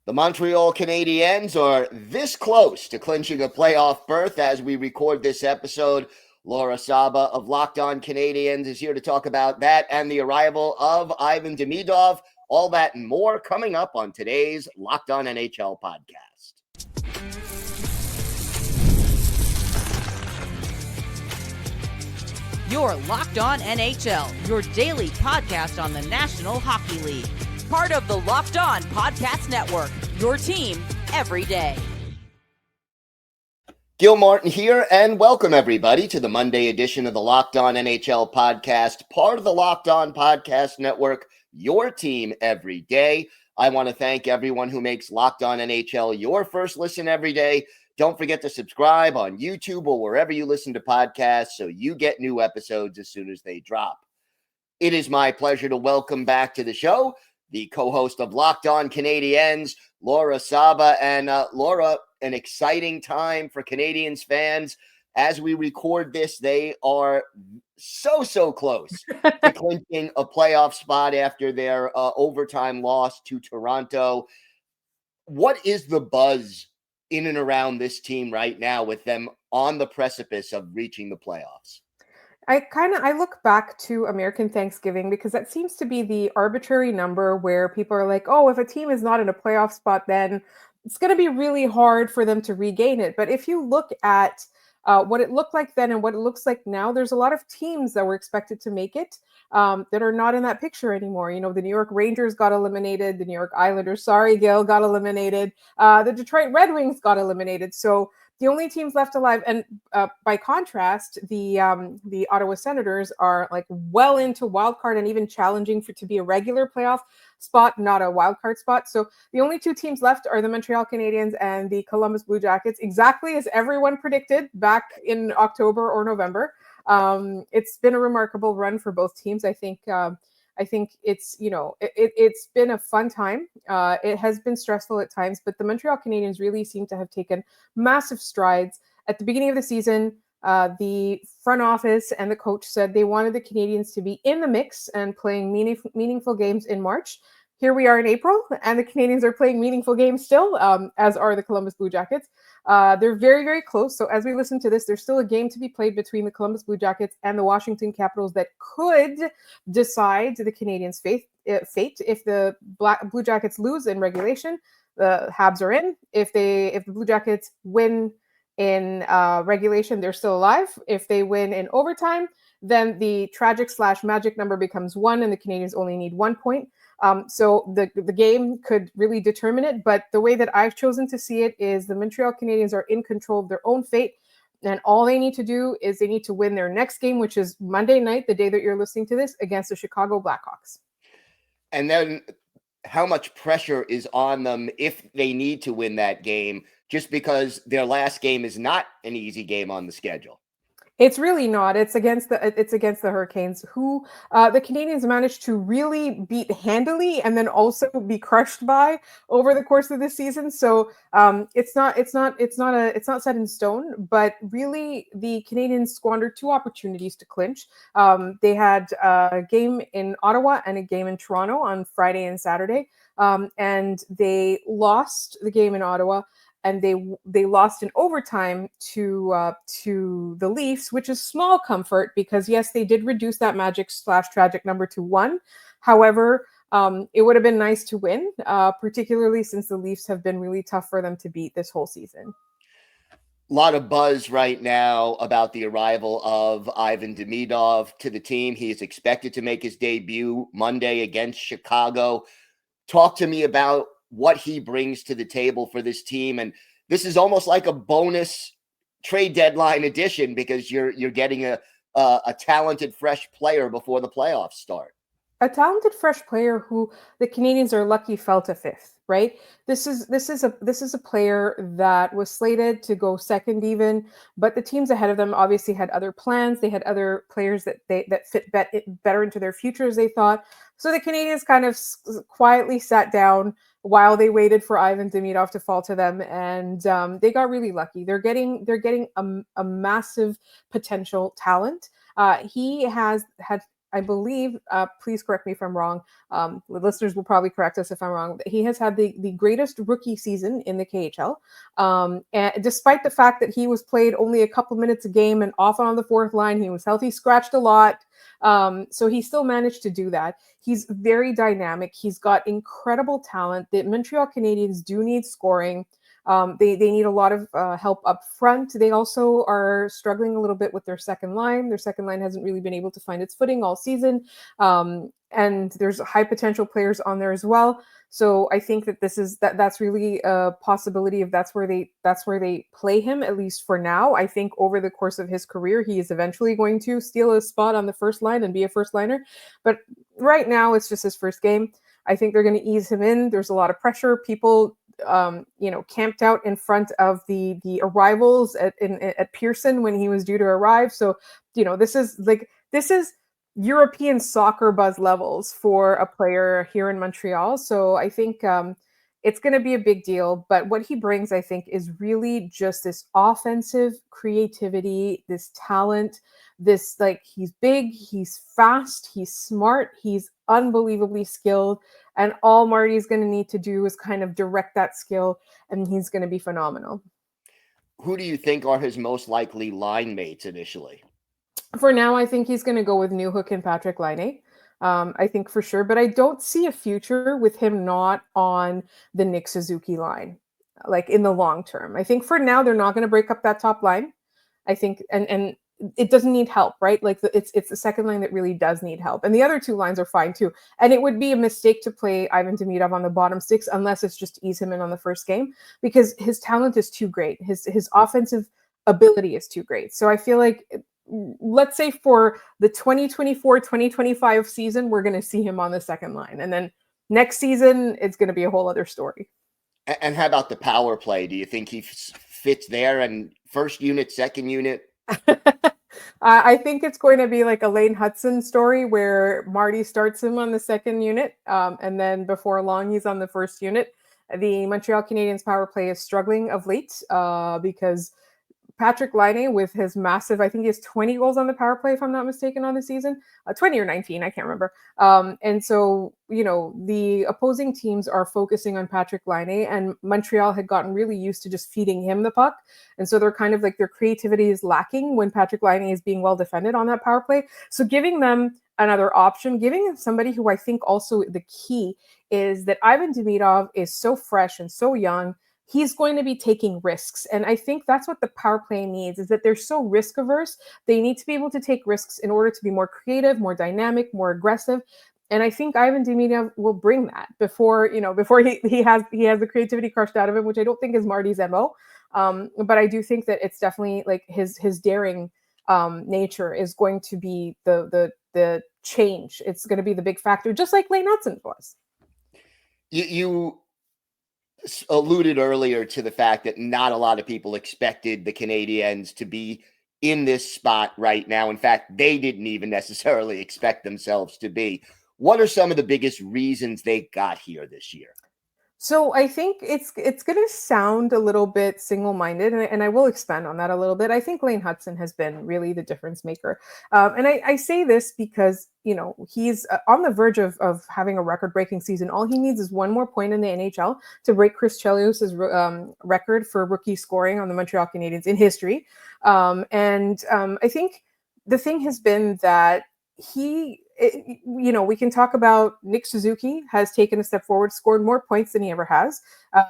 The Montreal Canadiens are this close to clinching a playoff berth as we record this episode. Laura Saba of Locked On Canadiens is here to talk about that and the arrival of Ivan Demidov. All that and more coming up on today's Locked On NHL podcast. You're Locked On NHL, your daily podcast on the National Hockey League. Part of the Locked On Podcast Network, your team every day. Gil Martin here, and welcome everybody to the Monday edition of the Locked On NHL podcast, part of the Locked On Podcast Network, your team every day. I want to thank everyone who makes Locked On NHL your first listen every day. Don't forget to subscribe on YouTube or wherever you listen to podcasts so you get new episodes as soon as they drop. It is my pleasure to welcome back to the show the co-host of Locked On Canadiens, Laura Saba. And Laura, an exciting time for Canadiens fans. As we record this, they are so close to clinching a playoff spot after their overtime loss to Toronto. What is the buzz in and around this team right now with them on the precipice of reaching the playoffs? I look back to American Thanksgiving because that seems to be the arbitrary number where people are like, oh, if a team is not in a playoff spot, then it's going to be really hard for them to regain it. But if you look at what it looked like then and what it looks like now, there's a lot of teams that were expected to make it that are not in that picture anymore. You know, the New York Rangers got eliminated. The New York Islanders, sorry, Gil, got eliminated. The Detroit Red Wings got eliminated. So the only teams left alive, and by contrast, the Ottawa Senators are like well into wild card and even challenging to be a regular playoff spot, not a wild card spot. So the only two teams left are the Montreal Canadiens and the Columbus Blue Jackets, exactly as everyone predicted back in October or November. It's been a remarkable run for both teams. I think it's, it's been a fun time. It has been stressful at times, but the Montreal Canadiens really seem to have taken massive strides. At the beginning of the season, the front office and the coach said they wanted the Canadiens to be in the mix and playing meaningful games in March. Here we are in April, and the Canadiens are playing meaningful games still, as are the Columbus Blue Jackets. They're very, very close. So as we listen to this, there's still a game to be played between the Columbus Blue Jackets and the Washington Capitals that could decide the Canadiens' fate. If the Blue Jackets lose in regulation, the Habs are in. If the Blue Jackets win in regulation, they're still alive. If they win in overtime, then the tragic/magic number becomes 1, and the Canadiens only need 1 point. So the game could really determine it. But the way that I've chosen to see it is the Montreal Canadiens are in control of their own fate. And all they need to do is they need to win their next game, which is Monday night, the day that you're listening to this, against the Chicago Blackhawks. And then how much pressure is on them if they need to win that game, just because their last game is not an easy game on the schedule? It's really not. It's against the Hurricanes, who the Canadiens managed to really beat handily and then also be crushed by over the course of the season. So it's not set in stone. But really, the Canadiens squandered 2 opportunities to clinch. They had a game in Ottawa and a game in Toronto on Friday and Saturday, and they lost the game in Ottawa. And they lost in overtime to the Leafs, which is small comfort because, yes, they did reduce that magic/tragic number to 1. However, it would have been nice to win, particularly since the Leafs have been really tough for them to beat this whole season. A lot of buzz right now about the arrival of Ivan Demidov to the team. He is expected to make his debut Monday against Chicago. Talk to me about what he brings to the table for this team. And this is almost like a bonus trade deadline edition because you're getting a talented fresh player before the playoffs start. A talented fresh player who the Canadiens are lucky fell to 5th, right? This is a player that was slated to go second even, but the teams ahead of them obviously had other plans. They had other players that fit better into their futures, they thought. So the Canadiens kind of quietly sat down while they waited for Ivan Demidov to fall to them, and they got really lucky. They're getting a massive potential talent. He has had I believe, please correct me if I'm wrong. The listeners will probably correct us if I'm wrong. He has had the greatest rookie season in the KHL. And despite the fact that he was played only a couple minutes a game and often on the fourth line, he was healthy, scratched a lot. So he still managed to do that. He's very dynamic. He's got incredible talent. The Montreal Canadiens do need scoring. They need a lot of help up front. They also are struggling a little bit with their second line. Their second line hasn't really been able to find its footing all season. And there's high potential players on there as well. So I think that that's really a possibility of that's where they play him, at least for now. I think over the course of his career, he is eventually going to steal a spot on the first line and be a first liner. But right now it's just his first game. I think they're going to ease him in. There's a lot of pressure. People camped out in front of the arrivals at Pearson when he was due to arrive. So, this is European soccer buzz levels for a player here in Montreal. So I think it's going to be a big deal. But what he brings, I think, is really just this offensive creativity, this talent, he's big, he's fast, he's smart, he's unbelievably skilled. And all Marty's going to need to do is kind of direct that skill, and he's going to be phenomenal. Who do you think are his most likely line mates initially? For now, I think he's going to go with Newhook and Patrick Laine. I think for sure, but I don't see a future with him not on the Nick Suzuki line, like in the long term. I think for now, they're not going to break up that top line. I think, and it doesn't need help, right? Like it's the second line that really does need help. And the other two lines are fine too. And it would be a mistake to play Ivan Demidov on the bottom six unless it's just to ease him in on the first game, because his talent is too great. His offensive ability is too great. So I feel like, let's say for the 2024-2025 season, we're going to see him on the second line. And then next season, it's going to be a whole other story. And how about the power play? Do you think he fits there and first unit, second unit? I think it's going to be like a Lane Hudson story where Marty starts him on the second unit. And then before long, he's on the first unit. The Montreal Canadiens power play is struggling of late because Patrick Laine, with his massive, I think he has 20 goals on the power play, if I'm not mistaken, on the season, 20 or 19, I can't remember. And so, the opposing teams are focusing on Patrick Laine, and Montreal had gotten really used to just feeding him the puck. And so they're kind of like, their creativity is lacking when Patrick Laine is being well defended on that power play. So giving them another option, giving them somebody who I think also the key is that Ivan Demidov is so fresh and so young. He's going to be taking risks. And I think that's what the power play needs, is that they're so risk averse. They need to be able to take risks in order to be more creative, more dynamic, more aggressive. And I think Ivan Demidov will bring that before he has the creativity crushed out of him, which I don't think is Marty's MO. But I do think that it's definitely like his daring nature is going to be the change. It's going to be the big factor, just like Lane Hudson was. You alluded earlier to the fact that not a lot of people expected the Canadiens to be in this spot right now. In fact, they didn't even necessarily expect themselves to be. What are some of the biggest reasons they got here this year? So I think it's going to sound a little bit single-minded, and I will expand on that a little bit. I think Lane Hudson has been really the difference maker. And I say this because, he's on the verge of having a record-breaking season. All he needs is one more point in the NHL to break Chris Chelios' record for rookie scoring on the Montreal Canadiens in history. I think the thing has been that we can talk about Nick Suzuki has taken a step forward, scored more points than he ever has.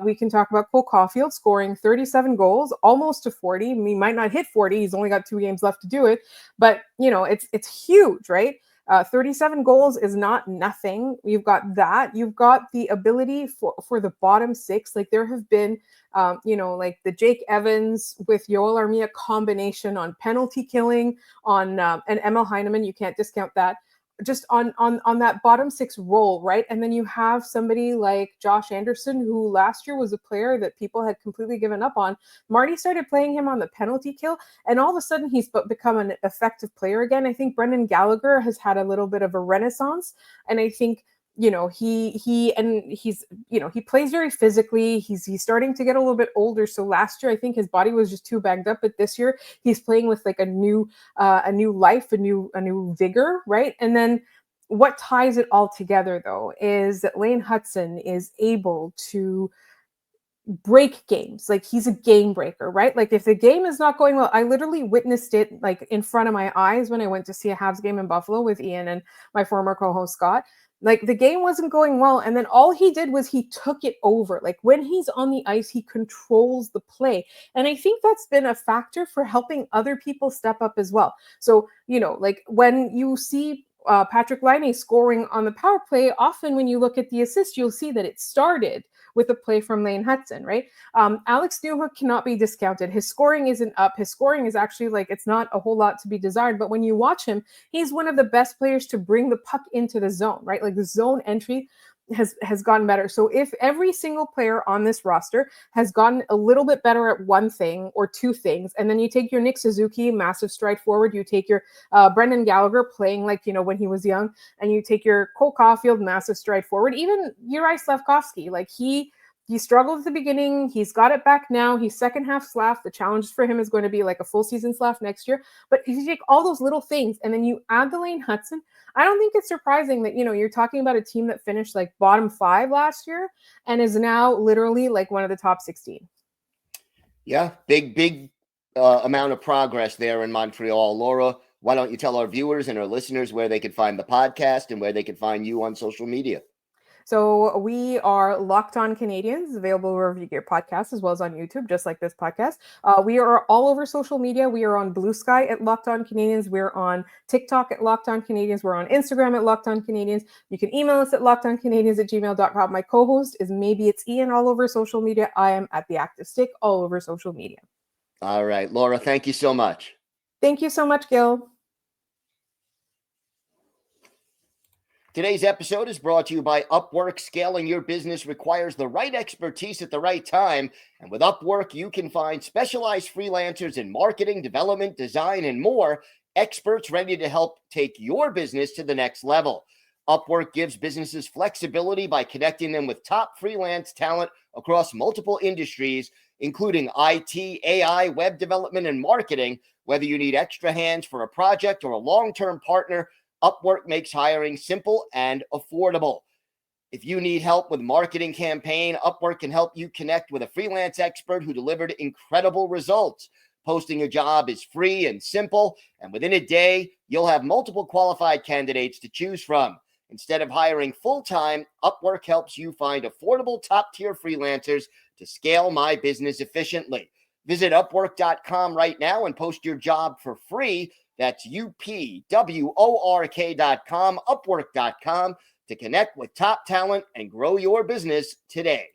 We can talk about Cole Caulfield scoring 37 goals, almost to 40. He might not hit 40. He's only got 2 games left to do it. But, it's huge, right? 37 goals is not nothing. You've got that. You've got the ability for the bottom six. Like there have been, like the Jake Evans with Yoel Armia combination on penalty killing and Emil Heineman. You can't discount that. Just on that bottom six role, right? And then you have somebody like Josh Anderson, who last year was a player that people had completely given up on. Marty started playing him on the penalty kill, and all of a sudden he's become an effective player again. I think Brendan Gallagher has had a little bit of a renaissance, and I think he plays very physically. He's starting to get a little bit older. So last year, I think his body was just too banged up. But this year, he's playing with like a new life, a new vigor, right? And then what ties it all together, though, is that Lane Hutson is able to break games. Like, he's a game breaker, right? Like, if the game is not going well, I literally witnessed it like in front of my eyes when I went to see a Habs game in Buffalo with Ian and my former co-host Scott. Like, the game wasn't going well, and then all he did was he took it over. Like, when he's on the ice, he controls the play, and I think that's been a factor for helping other people step up as well. So, like when you see Patrick Laine scoring on the power play, often when you look at the assist, you'll see that it started with a play from Lane Hutson, right? Alex Newhook cannot be discounted. His scoring isn't up. His scoring is actually like, it's not a whole lot to be desired. But when you watch him, he's one of the best players to bring the puck into the zone, right? Like, the zone entry has gotten better. So if every single player on this roster has gotten a little bit better at one thing or two things, and then you take your Nick Suzuki, massive stride forward, you take your Brendan Gallagher playing like, when he was young, and you take your Cole Caulfield, massive stride forward, even Juraj Slafkovsky, like he struggled at the beginning. He's got it back now. He's second half Slav. The challenge for him is going to be like a full season Slav next year. But if you take all those little things and then you add the Lane Hutson, I don't think it's surprising that, you're talking about a team that finished like bottom 5 last year and is now literally like one of the top 16. Yeah, big amount of progress there in Montreal. Laura, why don't you tell our viewers and our listeners where they could find the podcast and where they could find you on social media? So we are Locked On Canadiens, available wherever you get your podcasts, as well as on YouTube, just like this podcast. We are all over social media. We are on Blue Sky at Locked On Canadiens. We're on TikTok at Locked On Canadiens. We're on Instagram at Locked On Canadiens. You can email us at lockedoncanadiens@gmail.com. My co-host is Maybe It's Ian, all over social media. I am at The Active Stick, all over social media. All right, Laura, thank you so much. Thank you so much, Gil. Today's episode is brought to you by Upwork. Scaling your business requires the right expertise at the right time. And with Upwork, you can find specialized freelancers in marketing, development, design, and more, experts ready to help take your business to the next level. Upwork gives businesses flexibility by connecting them with top freelance talent across multiple industries, including IT, AI, web development, and marketing. Whether you need extra hands for a project or a long-term partner, Upwork makes hiring simple and affordable. If you need help with marketing campaign, Upwork can help you connect with a freelance expert who delivered incredible results. Posting a job is free and simple, and within a day, you'll have multiple qualified candidates to choose from. Instead of hiring full-time, Upwork helps you find affordable top-tier freelancers to scale my business efficiently. Visit Upwork.com right now and post your job for free. That's UPWORK.com, Upwork.com, to connect with top talent and grow your business today.